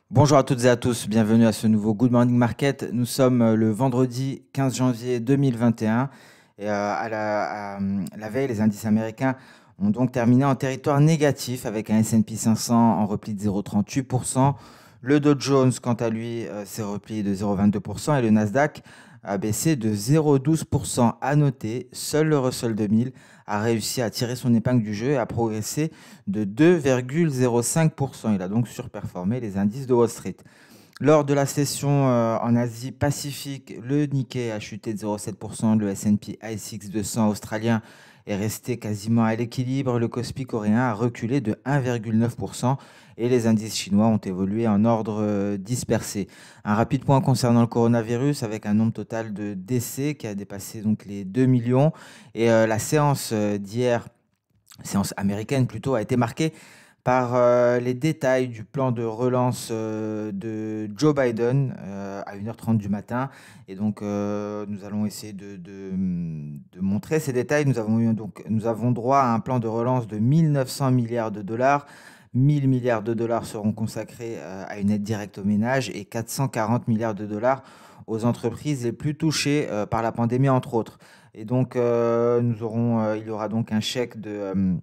Bonjour à toutes et à tous, bienvenue à ce nouveau Good Morning Market. Nous sommes le vendredi 15 janvier 2021 et la veille, les indices américains ont donc terminé en territoire négatif avec un S&P 500 en repli de 0,38%. Le Dow Jones, quant à lui, s'est replié de 0,22% et le Nasdaq a baissé de 0,12%. À noter, seul le Russell 2000 a réussi à tirer son épingle du jeu et a progressé de 2,05%. Il a donc surperformé les indices de Wall Street. Lors de la session en Asie-Pacifique, le Nikkei a chuté de 0,7%, le S&P ASX 200 australien est resté quasiment à l'équilibre, le Kospi coréen a reculé de 1,9% et les indices chinois ont évolué en ordre dispersé. Un rapide point concernant le coronavirus avec un nombre total de décès qui a dépassé donc les 2 millions et la séance d'hier, séance américaine plutôt, a été marquée par les détails du plan de relance de Joe Biden à 1h30 du matin. Et donc, nous allons essayer de montrer ces détails. Nous avons droit à un plan de relance de 1900 milliards de dollars. 1000 milliards de dollars seront consacrés à une aide directe aux ménages et 440 milliards de dollars aux entreprises les plus touchées par la pandémie, entre autres. Et donc, il y aura donc un chèque de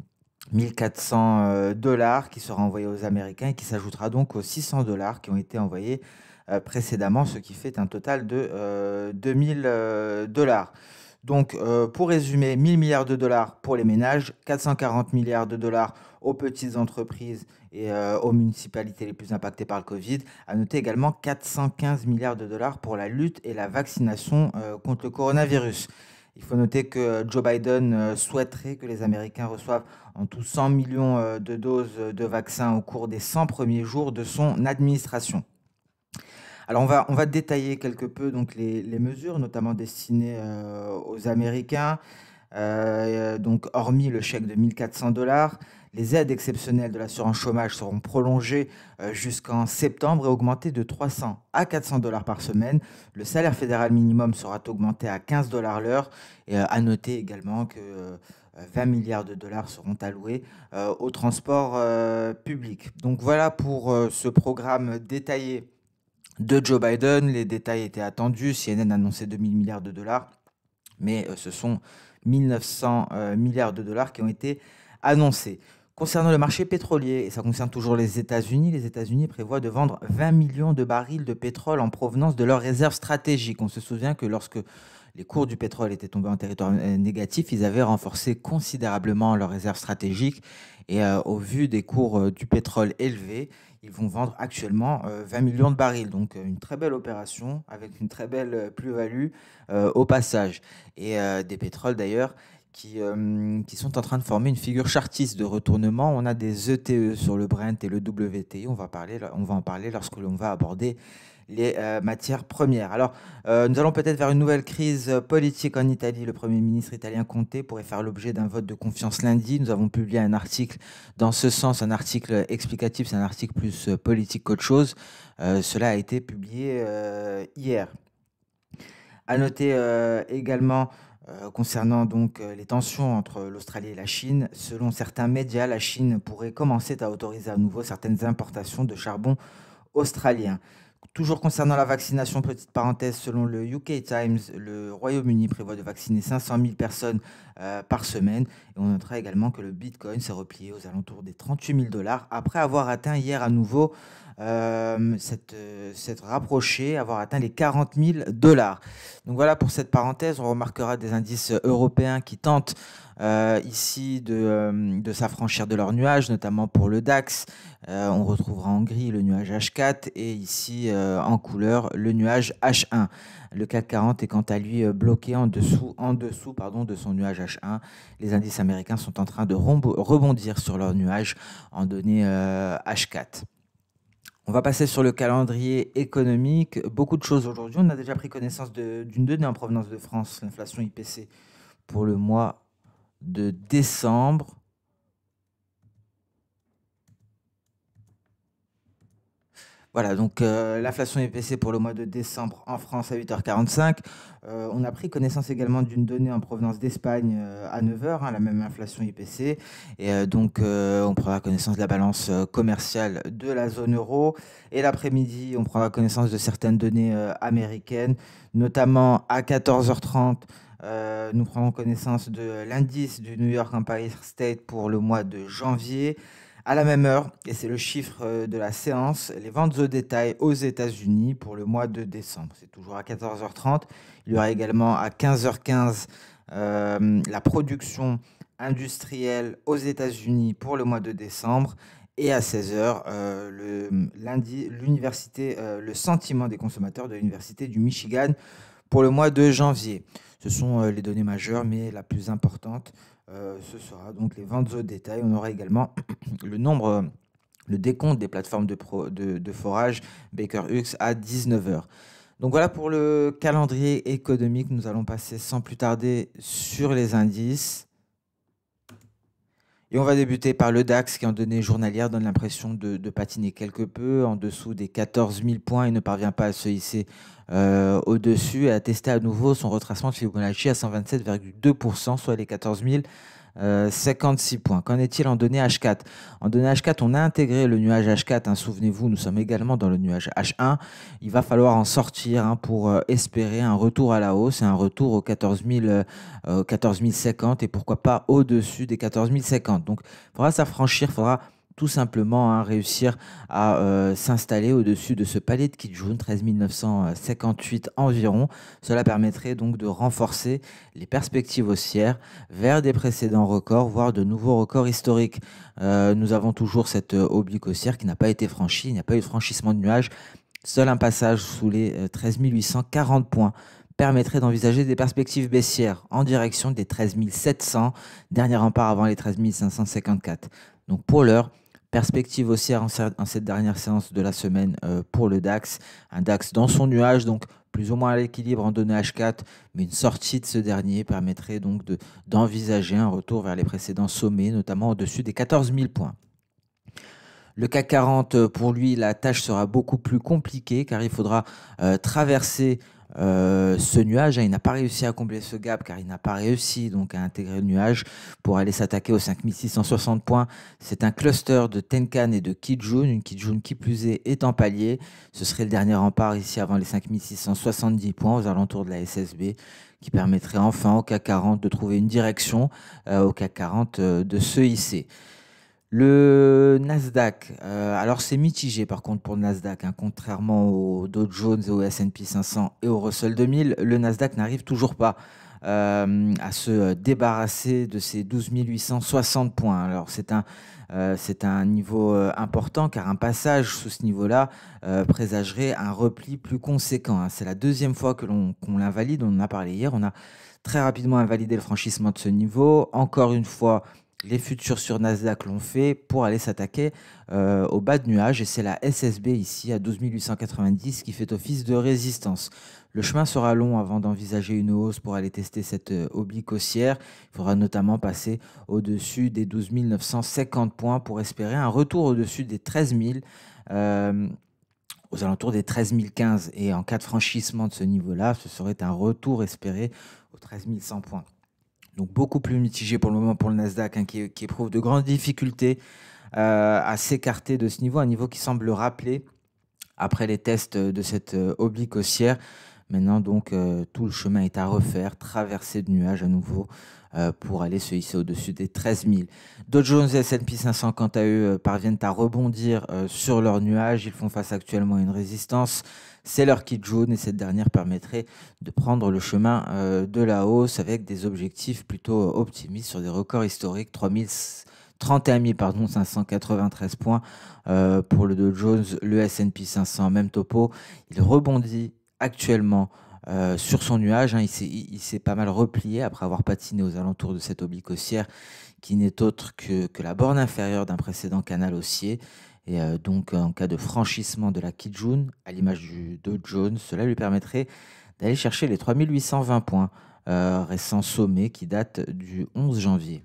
1400 dollars qui sera envoyé aux Américains et qui s'ajoutera donc aux 600 dollars qui ont été envoyés précédemment, ce qui fait un total de 2000 dollars. Donc, pour résumer, 1000 milliards de dollars pour les ménages, 440 milliards de dollars aux petites entreprises et aux municipalités les plus impactées par le Covid. À noter également 415 milliards de dollars pour la lutte et la vaccination contre le coronavirus. Il faut noter que Joe Biden souhaiterait que les Américains reçoivent en tout 100 millions de doses de vaccins au cours des 100 premiers jours de son administration. Alors on va détailler quelque peu donc les mesures, notamment destinées aux Américains. Donc hormis le chèque de 1400 dollars, les aides exceptionnelles de l'assurance chômage seront prolongées jusqu'en septembre et augmentées de 300 à 400 dollars par semaine. Le salaire fédéral minimum sera augmenté à 15 dollars l'heure. Et à noter également que 20 milliards de dollars seront alloués au transport public. Donc voilà pour ce programme détaillé de Joe Biden. Les détails étaient attendus. CNN annonçait 2000 milliards de dollars, mais ce sont 1900 milliards de dollars qui ont été annoncés. Concernant le marché pétrolier, et ça concerne toujours les États-Unis prévoient de vendre 20 millions de barils de pétrole en provenance de leurs réserves stratégiques. On se souvient que lorsque les cours du pétrole étaient tombés en territoire négatif, ils avaient renforcé considérablement leurs réserves stratégiques. Et au vu des cours du pétrole élevés, ils vont vendre actuellement 20 millions de barils. Donc une très belle opération avec une très belle plus-value au passage. Et des pétroles d'ailleurs qui sont en train de former une figure chartiste de retournement. On a des ETE sur le Brent et le WTI. On va en parler lorsque l'on va aborder les matières premières. Alors, nous allons peut-être vers une nouvelle crise politique en Italie. Le Premier ministre italien Conte pourrait faire l'objet d'un vote de confiance lundi. Nous avons publié un article dans ce sens, un article explicatif, c'est un article plus politique qu'autre chose. Cela a été publié hier. À noter également concernant donc les tensions entre l'Australie et la Chine, selon certains médias, la Chine pourrait commencer à autoriser à nouveau certaines importations de charbon australien. Toujours concernant la vaccination, petite parenthèse, selon le UK Times, le Royaume-Uni prévoit de vacciner 500 000 personnes par semaine. Et on notera également que le Bitcoin s'est replié aux alentours des 38 000 dollars après avoir atteint hier à nouveau, s'être rapproché, avoir atteint les 40 000 dollars. Donc voilà pour cette parenthèse. On remarquera des indices européens qui tentent ici de s'affranchir de leur nuage, notamment pour le DAX. On retrouvera en gris le nuage H4 et ici en couleur le nuage H1. Le CAC 40 est quant à lui bloqué en dessous de son nuage H1. Les indices américains sont en train de rebondir sur leur nuage en données H4. On va passer sur le calendrier économique. Beaucoup de choses aujourd'hui. On a déjà pris connaissance d'une donnée en provenance de France, l'inflation IPC pour le mois de décembre. Voilà, donc l'inflation IPC pour le mois de décembre en France à 8h45. On a pris connaissance également d'une donnée en provenance d'Espagne à 9h, la même inflation IPC. Et donc, on prendra connaissance de la balance commerciale de la zone euro. Et l'après-midi, on prendra connaissance de certaines données américaines, notamment à 14h30. Nous prendrons connaissance de l'indice du New York Empire State pour le mois de janvier. À la même heure, et c'est le chiffre de la séance, les ventes au détail aux États-Unis pour le mois de décembre. C'est toujours à 14h30. Il y aura également à 15h15 la production industrielle aux États-Unis pour le mois de décembre. Et à 16h, lundi, le sentiment des consommateurs de l'Université du Michigan pour le mois de janvier. Ce sont les données majeures, mais la plus importante, ce sera donc les ventes au détail. On aura également le décompte des plateformes de forage Baker Hughes à 19h. Donc voilà pour le calendrier économique. Nous allons passer sans plus tarder sur les indices. Et on va débuter par le DAX qui, en données journalières, donne l'impression de patiner quelque peu en dessous des 14 000 points. Il ne parvient pas à se hisser au-dessus et à tester à nouveau son retracement de Fibonacci à 127,2%, soit les 14 056 points. Qu'en est-il en données H4? En données H4, on a intégré le nuage H4. Souvenez-vous, nous sommes également dans le nuage H1. Il va falloir en sortir pour espérer un retour à la hausse et un retour aux 14 050 et pourquoi pas au-dessus des 14 050. Donc, il faudra s'affranchir, il faudra tout simplement réussir à s'installer au-dessus de ce palier de Kijun, 13 958 environ. Cela permettrait donc de renforcer les perspectives haussières vers des précédents records, voire de nouveaux records historiques. Nous avons toujours cette oblique haussière qui n'a pas été franchie, il n'y a pas eu de franchissement de nuage. Seul un passage sous les 13 840 points permettrait d'envisager des perspectives baissières en direction des 13 700, dernier rempart avant les 13 554. Donc pour l'heure, perspective haussière en cette dernière séance de la semaine pour le DAX. Un DAX dans son nuage, donc plus ou moins à l'équilibre en données H4, mais une sortie de ce dernier permettrait donc d'envisager un retour vers les précédents sommets, notamment au-dessus des 14 000 points. Le CAC 40, pour lui, la tâche sera beaucoup plus compliquée car il faudra traverser ce nuage. Il n'a pas réussi à combler ce gap car il n'a pas réussi donc à intégrer le nuage pour aller s'attaquer aux 5660 points. C'est un cluster de Tenkan et de Kijun, une Kijun qui plus est en palier. Ce serait le dernier rempart ici avant les 5670 points aux alentours de la SSB qui permettrait enfin au CAC 40 de trouver une direction, au CAC 40 de se hisser. Le Nasdaq, alors c'est mitigé par contre pour le Nasdaq, contrairement au Dow Jones et au S&P 500 et au Russell 2000, le Nasdaq n'arrive toujours pas à se débarrasser de ces 12 860 points. Alors c'est un niveau important car un passage sous ce niveau-là présagerait un repli plus conséquent. C'est la deuxième fois qu'on l'invalide, on en a parlé hier, on a très rapidement invalidé le franchissement de ce niveau. Encore une fois, les futurs sur Nasdaq l'ont fait pour aller s'attaquer au bas de nuage et c'est la SSB ici à 12 890 qui fait office de résistance. Le chemin sera long avant d'envisager une hausse pour aller tester cette oblique haussière. Il faudra notamment passer au-dessus des 12 950 points pour espérer un retour au-dessus des 13 000, aux alentours des 13 015. Et en cas de franchissement de ce niveau-là, ce serait un retour espéré aux 13 100 points. Donc beaucoup plus mitigé pour le moment pour le Nasdaq qui éprouve de grandes difficultés à s'écarter de ce niveau, un niveau qui semble rappeler après les tests de cette oblique haussière. Maintenant donc tout le chemin est à refaire, traverser de nuages à nouveau pour aller se hisser au-dessus des 13 000. Dow Jones et S&P 500 quant à eux parviennent à rebondir sur leurs nuages. Ils font face actuellement à une résistance. C'est leur Kijun et cette dernière permettrait de prendre le chemin de la hausse avec des objectifs plutôt optimistes sur des records historiques, 31 593 points pour le Dow Jones, le S&P 500, même topo. Il rebondit actuellement sur son nuage. Il s'est pas mal replié après avoir patiné aux alentours de cette oblique haussière qui n'est autre que la borne inférieure d'un précédent canal haussier. Et donc, en cas de franchissement de la Kijun, à l'image du Dow Jones, cela lui permettrait d'aller chercher les 3820 points, récent sommet qui date du 11 janvier.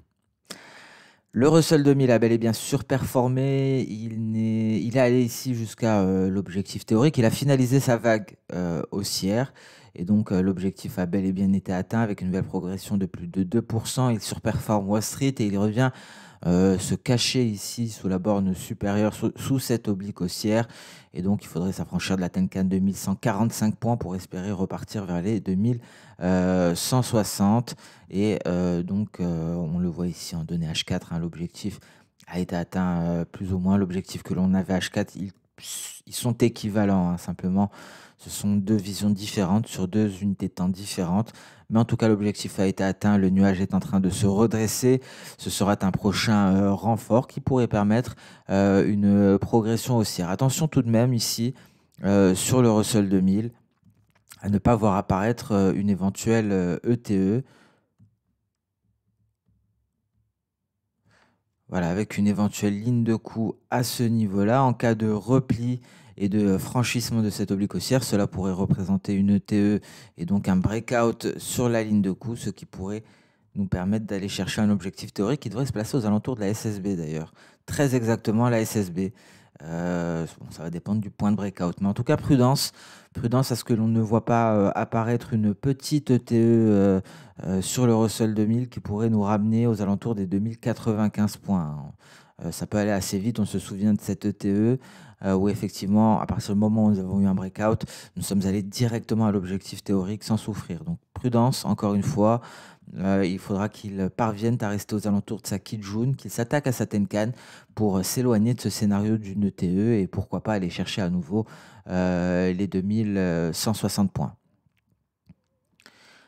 Le Russell 2000 a bel et bien surperformé. Il est allé ici jusqu'à l'objectif théorique. Il a finalisé sa vague haussière. Et donc, l'objectif a bel et bien été atteint avec une belle progression de plus de 2%. Il surperforme Wall Street et il revient se cacher ici sous la borne supérieure, sous cette oblique haussière. Et donc, il faudrait s'affranchir de la Tenkan 2145 points pour espérer repartir vers les 2160. Et donc, on le voit ici en données H4, hein, l'objectif a été atteint plus ou moins. L'objectif que l'on avait H4, ils sont équivalents, hein, simplement. Ce sont deux visions différentes sur deux unités de temps différentes. Mais en tout cas, l'objectif a été atteint. Le nuage est en train de se redresser. Ce sera un prochain renfort qui pourrait permettre une progression haussière. Attention tout de même ici sur le Russell 2000 à ne pas voir apparaître une éventuelle ETE. Voilà, avec une éventuelle ligne de coup à ce niveau-là. En cas de repli et de franchissement de cette oblique haussière, cela pourrait représenter une ETE et donc un breakout sur la ligne de coup, ce qui pourrait nous permettre d'aller chercher un objectif théorique qui devrait se placer aux alentours de la SSB d'ailleurs. Très exactement la SSB. Bon, ça va dépendre du point de breakout. Mais en tout cas, prudence. Prudence à ce que l'on ne voit pas apparaître une petite ETE sur le Russell 2000 qui pourrait nous ramener aux alentours des 2095 points. Ça peut aller assez vite. On se souvient de cette ETE où effectivement, à partir du moment où nous avons eu un breakout, nous sommes allés directement à l'objectif théorique sans souffrir. Donc prudence, encore une fois. Il faudra qu'il parvienne à rester aux alentours de sa Kijun, qu'il s'attaque à sa Tenkan pour s'éloigner de ce scénario d'une ETE et pourquoi pas aller chercher à nouveau les 2160 points.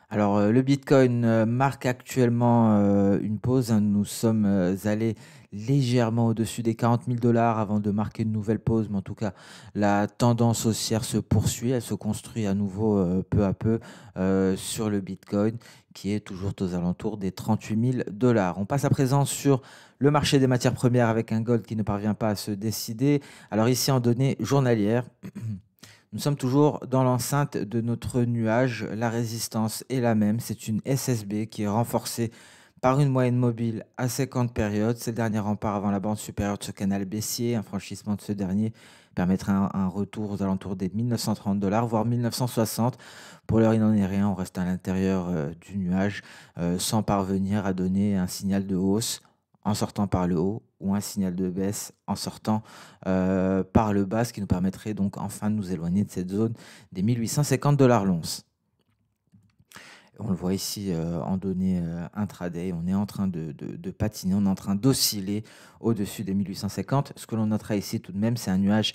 Alors, le Bitcoin marque actuellement une pause, hein. Nous sommes allés légèrement au-dessus des 40 000 $ avant de marquer une nouvelle pause. Mais en tout cas, la tendance haussière se poursuit. Elle se construit à nouveau peu à peu sur le Bitcoin qui est toujours aux alentours des 38 000 $. On passe à présent sur le marché des matières premières avec un gold qui ne parvient pas à se décider. Alors ici, en données journalières, nous sommes toujours dans l'enceinte de notre nuage. La résistance est la même. C'est une SSB qui est renforcée par une moyenne mobile à 50 périodes. C'est le dernier rempart avant la bande supérieure de ce canal baissier. Un franchissement de ce dernier permettrait un retour aux alentours des 1930 $, voire 1960. Pour l'heure, il n'en est rien. On reste à l'intérieur du nuage sans parvenir à donner un signal de hausse en sortant par le haut ou un signal de baisse en sortant par le bas, ce qui nous permettrait donc enfin de nous éloigner de cette zone des 1850 $ l'once. On le voit ici en données intraday, on est en train de patiner, on est en train d'osciller au-dessus des 1850. Ce que l'on notera ici tout de même, c'est un nuage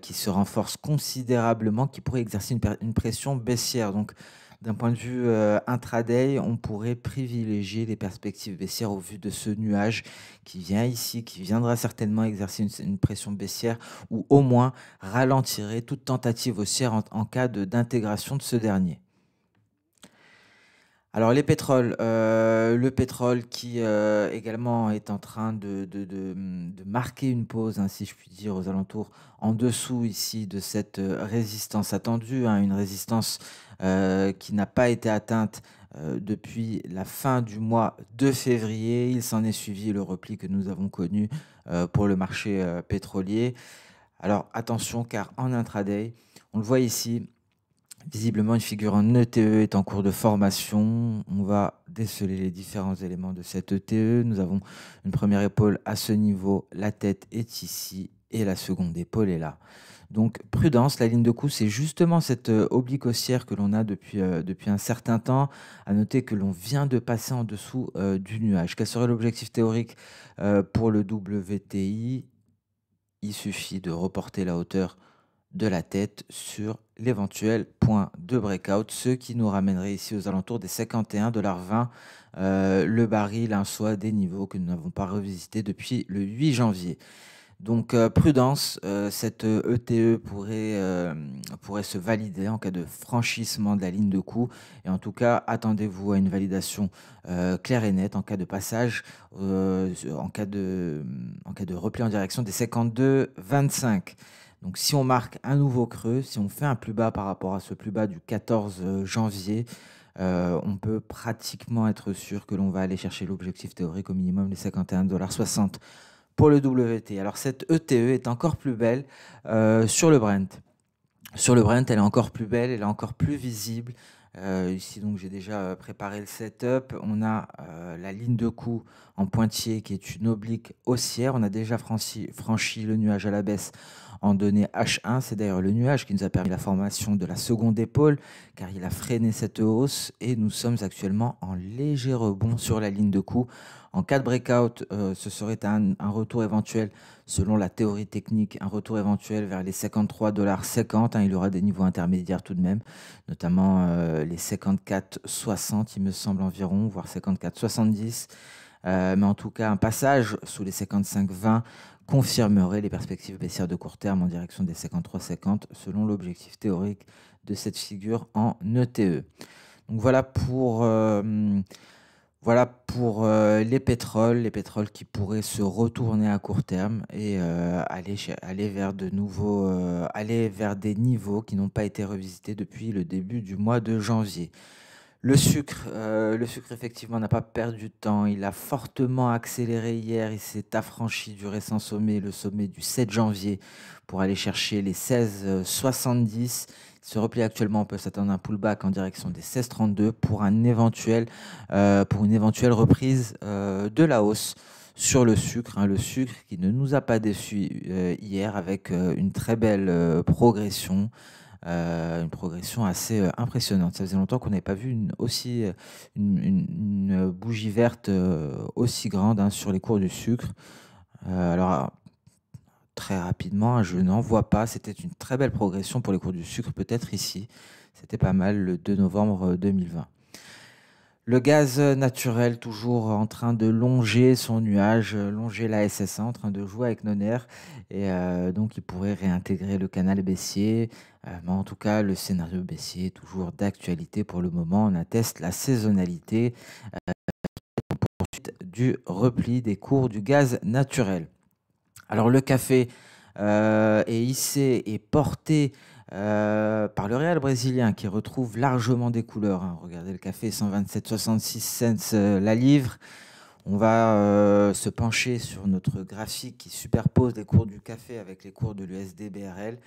qui se renforce considérablement, qui pourrait exercer une pression baissière. Donc, d'un point de vue intraday, on pourrait privilégier les perspectives baissières au vu de ce nuage qui vient ici, qui viendra certainement exercer une pression baissière ou au moins ralentirait toute tentative haussière en cas d'intégration de ce dernier. Alors les pétroles, le pétrole qui également est en train de marquer une pause, hein, si je puis dire, aux alentours en dessous ici de cette résistance attendue, hein, une résistance qui n'a pas été atteinte depuis la fin du mois de février. Il s'en est suivi le repli que nous avons connu pour le marché pétrolier. Alors attention car en intraday, on le voit ici, visiblement, une figure en ETE est en cours de formation. On va déceler les différents éléments de cette ETE. Nous avons une première épaule à ce niveau, la tête est ici et la seconde épaule est là. Donc prudence, la ligne de coup, c'est justement cette oblique haussière que l'on a depuis un certain temps. À noter que l'on vient de passer en dessous du nuage. Quel serait l'objectif théorique pour le WTI? Il suffit de reporter la hauteur de la tête sur l'éventuel point de breakout, ce qui nous ramènerait ici aux alentours des 51,20 $ le baril, hein, soit des niveaux que nous n'avons pas revisités depuis le 8 janvier. Donc prudence, cette ETE pourrait se valider en cas de franchissement de la ligne de coup. Et en tout cas, attendez-vous à une validation claire et nette en cas de passage, en cas de repli en direction des 52,25. Donc si on marque un nouveau creux, si on fait un plus bas par rapport à ce plus bas du 14 janvier, on peut pratiquement être sûr que l'on va aller chercher l'objectif théorique au minimum les 51,60 $ pour le WT. Alors cette ETE est encore plus belle sur le Brent. Sur le Brent, elle est encore plus belle, elle est encore plus visible. Ici, donc, j'ai déjà préparé le setup. On a la ligne de coup en pointillé qui est une oblique haussière. On a déjà franchi le nuage à la baisse en données H1. C'est d'ailleurs le nuage qui nous a permis la formation de la seconde épaule, car il a freiné cette hausse et nous sommes actuellement en léger rebond sur la ligne de coup. En cas de breakout, ce serait un retour éventuel, selon la théorie technique, un retour éventuel vers les 53,50 $. Il y aura des niveaux intermédiaires tout de même, notamment les 54,60 il me semble environ, voire 54,70. Mais en tout cas, un passage sous les 55,20 confirmerait les perspectives baissières de court terme en direction des 53,50 selon l'objectif théorique de cette figure en ETE. Donc voilà pour les pétroles qui pourraient se retourner à court terme et aller vers aller vers des niveaux qui n'ont pas été revisités depuis le début du mois de janvier. Le sucre effectivement n'a pas perdu de temps. Il a fortement accéléré hier. Il s'est affranchi du récent sommet, le sommet du 7 janvier, pour aller chercher les 16,70. Il se replie actuellement. On peut s'attendre à un pullback en direction des 16,32 pour une éventuelle reprise de la hausse sur le sucre. Le sucre qui ne nous a pas déçus hier avec une très belle progression. Une progression assez impressionnante. Ça faisait longtemps qu'on n'avait pas vu une bougie verte aussi grande sur les cours du sucre. Alors, très rapidement, je n'en vois pas. C'était une très belle progression pour les cours du sucre, peut-être ici. C'était pas mal le 2 novembre 2020. Le gaz naturel, toujours en train de longer son nuage, longer la SSA, en train de jouer avec nos nerfs. Et donc, il pourrait réintégrer le canal baissier. Mais en tout cas, le scénario baissier est toujours d'actualité pour le moment. On atteste la saisonnalité du repli des cours du gaz naturel. Alors, le café est hissé et porté par le réal brésilien qui retrouve largement des couleurs. Regardez, le café 127,66 cents la livre. On va se pencher sur notre graphique qui superpose les cours du café avec les cours de l'USD-BRL.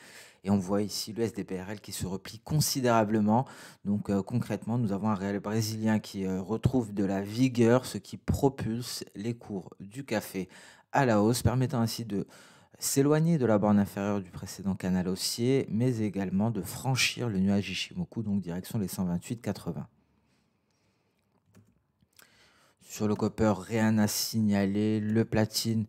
Et on voit ici l'USD-BRL qui se replie considérablement. Donc concrètement, nous avons un réal brésilien qui retrouve de la vigueur, ce qui propulse les cours du café à la hausse, permettant ainsi de s'éloigner de la borne inférieure du précédent canal haussier, mais également de franchir le nuage Ishimoku, donc direction les 128,80. Sur le copper, rien à signaler. Le platine,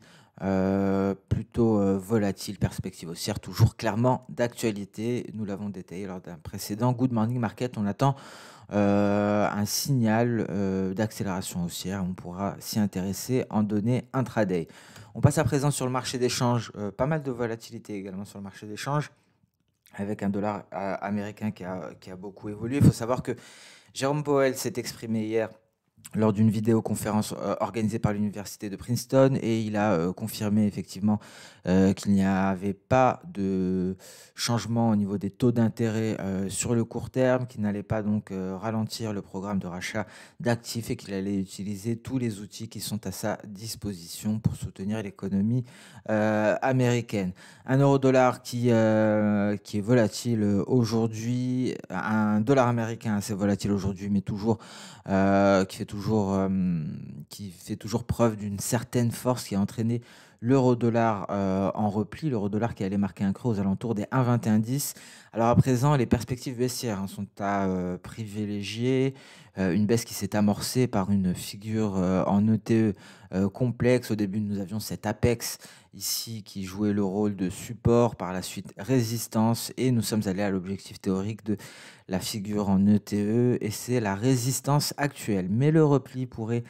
plutôt volatile, perspective haussière, toujours clairement d'actualité. Nous l'avons détaillé lors d'un précédent Good Morning Market. On attend un signal d'accélération haussière. On pourra s'y intéresser en données intraday. On passe à présent sur le marché d'échange. Pas mal de volatilité également sur le marché d'échange, avec un dollar américain qui a beaucoup évolué. Il faut savoir que Jérôme Powell s'est exprimé hier lors d'une vidéoconférence organisée par l'université de Princeton, et il a confirmé effectivement qu'il n'y avait pas de changement au niveau des taux d'intérêt sur le court terme, qu'il n'allait pas donc ralentir le programme de rachat d'actifs et qu'il allait utiliser tous les outils qui sont à sa disposition pour soutenir l'économie américaine. Un euro-dollar qui est volatile aujourd'hui, un dollar américain assez volatile aujourd'hui, mais toujours qui fait toujours preuve d'une certaine force, qui a entraîné l'euro-dollar en repli, l'euro-dollar qui allait marquer un creux aux alentours des 1,2110. Alors à présent, les perspectives baissières sont à privilégier. Une baisse qui s'est amorcée par une figure en ETE complexe. Au début, nous avions cet apex ici qui jouait le rôle de support, par la suite résistance, et nous sommes allés à l'objectif théorique de la figure en ETE, et c'est la résistance actuelle. Mais le repli pourrait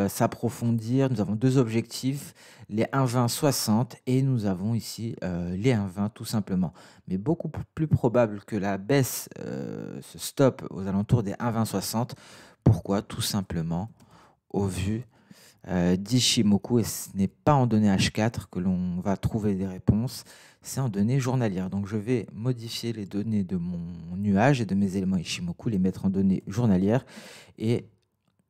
s'approfondir. Nous avons deux objectifs, les 1,2060 et nous avons ici les 1,20 tout simplement. Mais beaucoup plus probable que la baisse se stoppe aux alentours des 1,2060. Pourquoi? Tout simplement au vu d'Ishimoku, et ce n'est pas en données H4 que l'on va trouver des réponses, c'est en données journalières. Donc je vais modifier les données de mon nuage et de mes éléments Ishimoku, les mettre en données journalières, et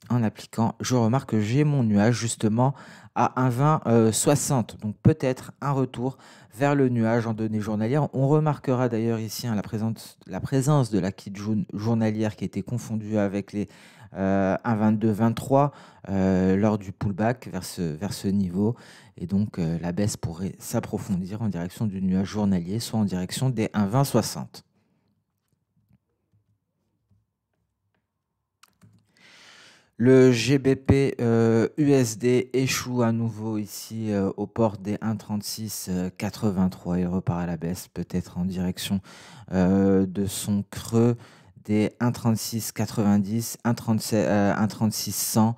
en appliquant, je remarque que j'ai mon nuage justement à 1,2060. Donc peut-être un retour vers le nuage en données journalières. On remarquera d'ailleurs ici la présence de la Kijun journalière qui était confondue avec les 1,22-23 lors du pullback vers ce niveau. Et donc la baisse pourrait s'approfondir en direction du nuage journalier, soit en direction des 1,2060. Le GBP USD échoue à nouveau ici aux portes des 1,3683. Il repart à la baisse, peut-être en direction de son creux des 1,3690, 1,3600.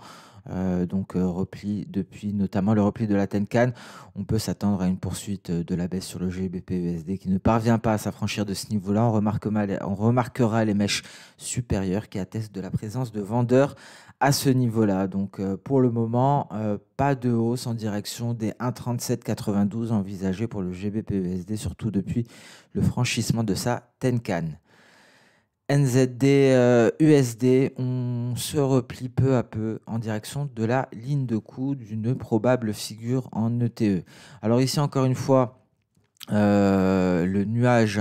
Donc repli depuis notamment le repli de la Tenkan. On peut s'attendre à une poursuite de la baisse sur le GBP USD qui ne parvient pas à s'affranchir de ce niveau-là. On remarquera les mèches supérieures qui attestent de la présence de vendeurs à ce niveau-là. Donc pour le moment, pas de hausse en direction des 1,3792 envisagés pour le GBP USD, surtout depuis le franchissement de sa Tenkan. NZD USD, on se replie peu à peu en direction de la ligne de coup d'une probable figure en ETE. Alors ici, encore une fois, le nuage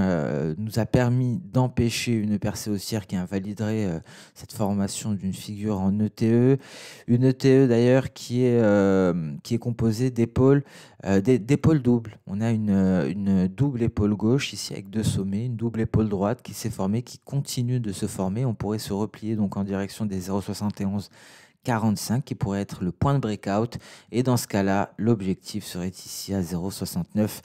nous a permis d'empêcher une percée haussière qui invaliderait cette formation d'une figure en ETE. Une ETE d'ailleurs qui est composée d'épaules doubles. On a une double épaule gauche ici avec deux sommets, une double épaule droite qui s'est formée, qui continue de se former. On pourrait se replier donc en direction des 0,71 45 qui pourrait être le point de breakout, et dans ce cas-là l'objectif serait ici à 0,69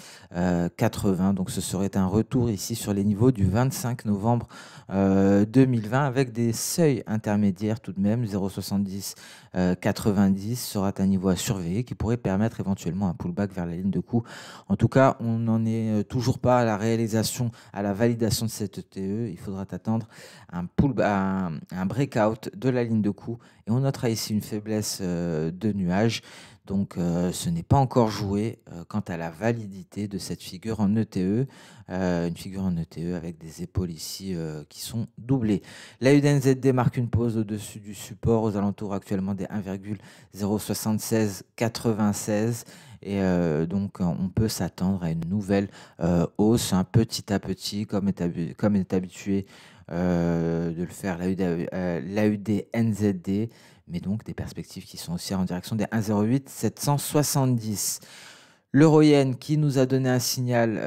80. Donc ce serait un retour ici sur les niveaux du 25 novembre 2020 avec des seuils intermédiaires tout de même. 0,70 90 sera un niveau à surveiller qui pourrait permettre éventuellement un pullback vers la ligne de coup. En tout cas, on n'en est toujours pas à la réalisation, à la validation de cette ETE. Il faudra attendre un breakout de la ligne de coup, et on notera ici une faiblesse de nuages. Donc ce n'est pas encore joué quant à la validité de cette figure en ETE, une figure en ETE avec des épaules ici qui sont doublées. La UDNZD marque une pause au-dessus du support aux alentours actuellement des 1,07696, et donc on peut s'attendre à une nouvelle hausse petit à petit comme est habitué de le faire l'AUD-NZD, mais donc des perspectives qui sont aussi en direction des 1,08 770. L'euro-yen qui nous a donné un signal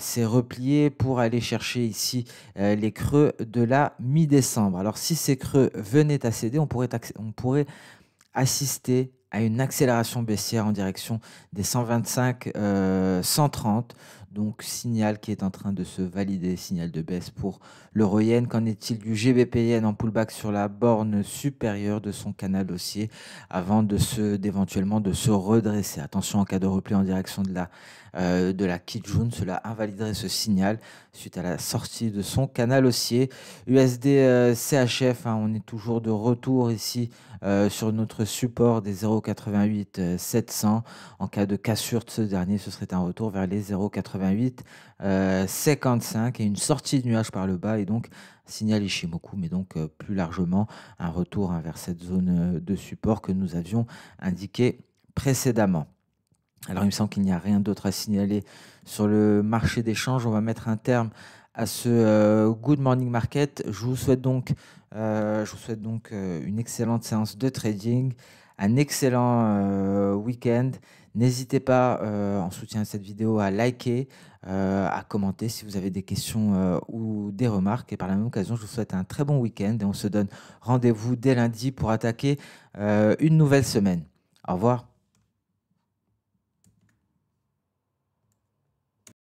s'est replié pour aller chercher ici les creux de la mi-décembre. Alors si ces creux venaient à céder, on pourrait assister à une accélération baissière en direction des 125 130. Donc signal qui est en train de se valider, signal de baisse pour l'euro-yen. Qu'en est-il du GBP-yen en pullback sur la borne supérieure de son canal haussier avant d'éventuellement de se redresser? Attention en cas de repli en direction de la Kijun, cela invaliderait ce signal suite à la sortie de son canal haussier. USD CHF, on est toujours de retour ici sur notre support des 0,88 700. En cas de cassure de ce dernier, ce serait un retour vers les 0,88 55 et une sortie de nuage par le bas, et donc signal Ishimoku, mais donc plus largement un retour vers cette zone de support que nous avions indiqué précédemment. Alors il me semble qu'il n'y a rien d'autre à signaler sur le marché des changes. On va mettre un terme à ce Good Morning Market. Je vous souhaite donc une excellente séance de trading, un excellent week-end. N'hésitez pas, en soutien à cette vidéo, à liker, à commenter si vous avez des questions ou des remarques. Et par la même occasion, je vous souhaite un très bon week-end, et on se donne rendez-vous dès lundi pour attaquer une nouvelle semaine. Au revoir.